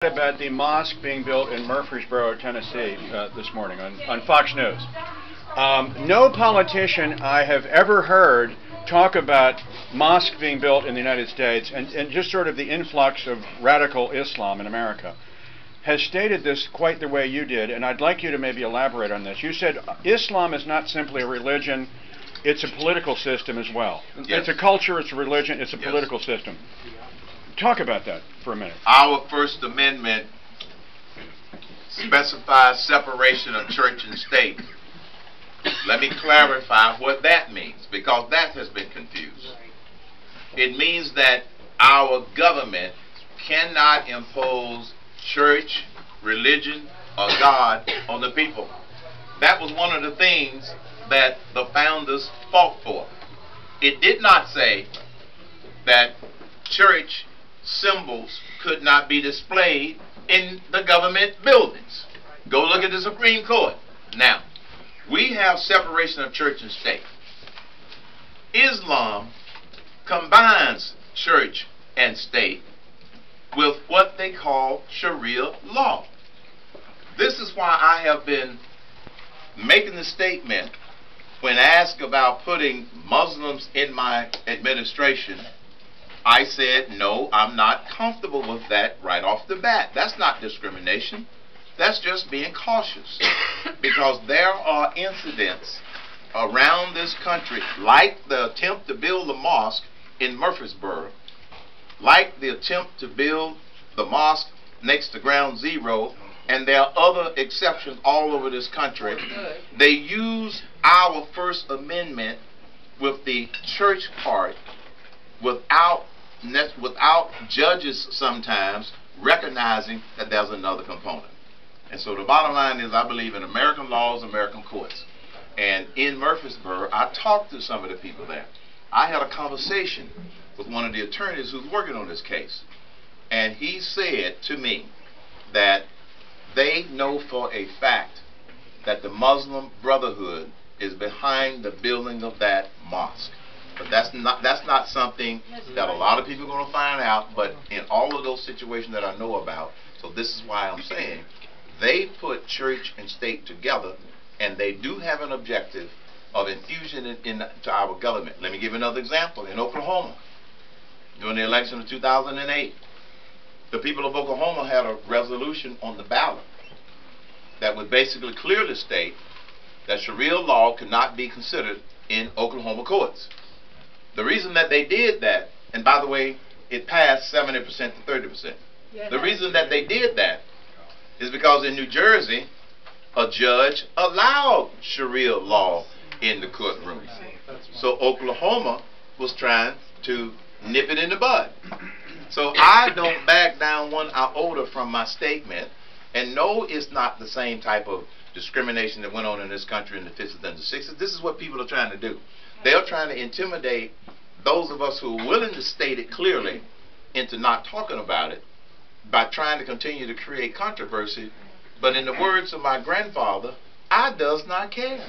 About the mosque being built in Murfreesboro, Tennessee this morning on Fox News. No politician I have ever heard talk about mosque being built in the United States and just sort of the influx of radical Islam in America has stated this quite the way you did, and I'd like you to maybe elaborate on this. You said Islam is not simply a religion, it's a political system as well. Yes. It's a culture, it's a religion, it's a political system. Talk about that for a minute. Our First Amendment specifies separation of church and state. Let me clarify what that means, because that has been confused. It means that our government cannot impose church, religion, or God on the people. That was one of the things that the founders fought for. It did not say that church symbols could not be displayed in the government buildings. Go look at the Supreme Court. Now, we have separation of church and state. Islam combines church and state with what they call Sharia law. This is why I have been making the statement when asked about putting Muslims in my administration. I said, no, I'm not comfortable with that right off the bat. That's not discrimination. That's just being cautious. Because there are incidents around this country, like the attempt to build the mosque in Murfreesboro, like the attempt to build the mosque next to Ground Zero, and there are other exceptions all over this country. They use our First Amendment with the church part without judges sometimes recognizing that there's another component. And so the bottom line is, I believe in American laws, American courts. And in Murfreesboro, I talked to some of the people there. I had a conversation with one of the attorneys who's working on this case. And he said to me that they know for a fact that the Muslim Brotherhood is behind the building of that mosque. But that's not something that a lot of people are going to find out, but in all of those situations that I know about, so this is why I'm saying, they put church and state together, and they do have an objective of infusion into our government. Let me give another example. In Oklahoma, during the election of 2008, the people of Oklahoma had a resolution on the ballot that would basically clearly state that Sharia law could not be considered in Oklahoma courts. The reason that they did that, and by the way, it passed 70% to 30%. The reason that they did that is because in New Jersey, a judge allowed Sharia law in the courtroom. So Oklahoma was trying to nip it in the bud. So I don't back down one iota from my statement, and no, it's not the same type of discrimination that went on in this country in the 50s and the 60s. This is what people are trying to do. They're trying to intimidate those of us who are willing to state it clearly into not talking about it by trying to continue to create controversy. But in the words of my grandfather, I does not care.